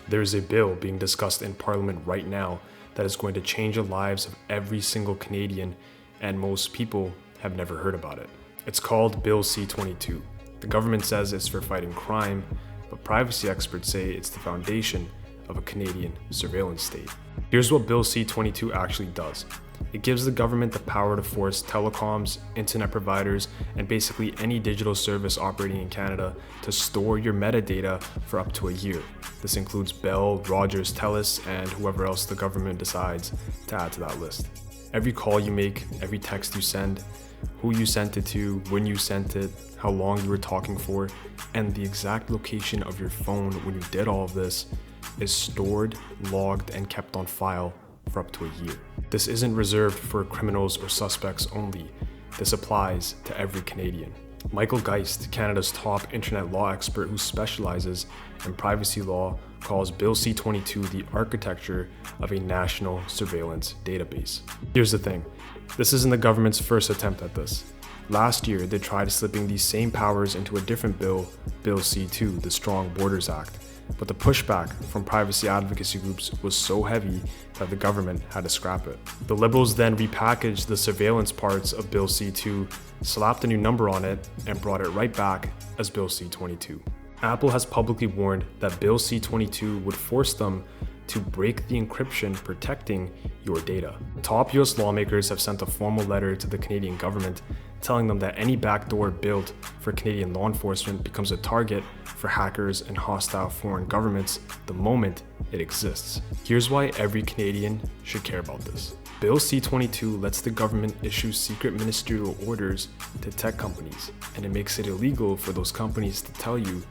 There's a bill being discussed in Parliament right now that is going to change the lives of every single Canadian, and most people have never heard about it. It's called Bill C-22. The government says it's for fighting crime, but privacy experts say it's the foundation of a Canadian surveillance state. Here's what Bill C-22 actually does. It gives the government the power to force telecoms, internet providers, and basically any digital service operating in Canada to store your metadata for up to a year. This includes Bell, Rogers, TELUS, and whoever else the government decides to add to that list. Every call you make, every text you send, who you sent it to, when you sent it, how long you were talking for, and the exact location of your phone when you did all of this is stored, logged, and kept on file for up to a year. This isn't reserved for criminals or suspects only. This applies to every Canadian. Michael Geist, Canada's top internet law expert who specializes in privacy law, calls Bill C-22 the architecture of a national surveillance database. Here's the thing, this isn't the government's first attempt at this. Last year, they tried slipping these same powers into a different bill, Bill C-2, the Strong Borders Act. But the pushback from privacy advocacy groups was so heavy that the government had to scrap it. The Liberals then repackaged the surveillance parts of Bill C-2, slapped a new number on it, and brought it right back as Bill C-22. Apple has publicly warned that Bill C-22 would force them to break the encryption protecting your data. Top US lawmakers have sent a formal letter to the Canadian government telling them that any backdoor built for Canadian law enforcement becomes a target for hackers and hostile foreign governments the moment it exists. Here's why every Canadian should care about this. Bill C-22 lets the government issue secret ministerial orders to tech companies, and it makes it illegal for those companies to tell you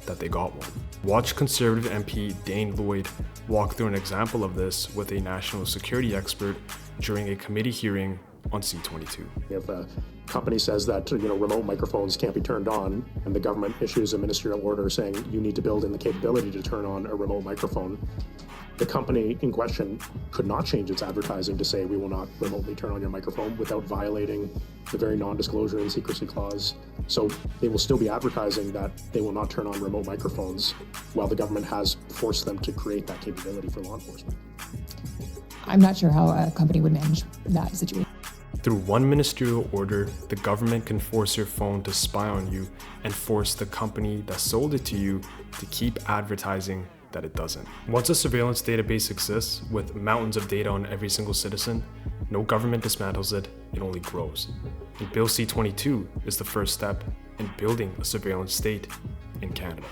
that they got one. Watch Conservative MP Dane Lloyd walk through an example of this with a national security expert during a committee hearing on C-22. If a company says that remote microphones can't be turned on, and the government issues a ministerial order saying you need to build in the capability to turn on a remote microphone, the company in question could not change its advertising to say we will not remotely turn on your microphone without violating the very non-disclosure and secrecy clause. So they will still be advertising that they will not turn on remote microphones while the government has forced them to create that capability for law enforcement. I'm not sure how a company would manage that situation. Through one ministerial order, the government can force your phone to spy on you and force the company that sold it to you to keep advertising that it doesn't. Once a surveillance database exists with mountains of data on every single citizen, no government dismantles it, it only grows. And Bill C-22 is the first step in building a surveillance state in Canada.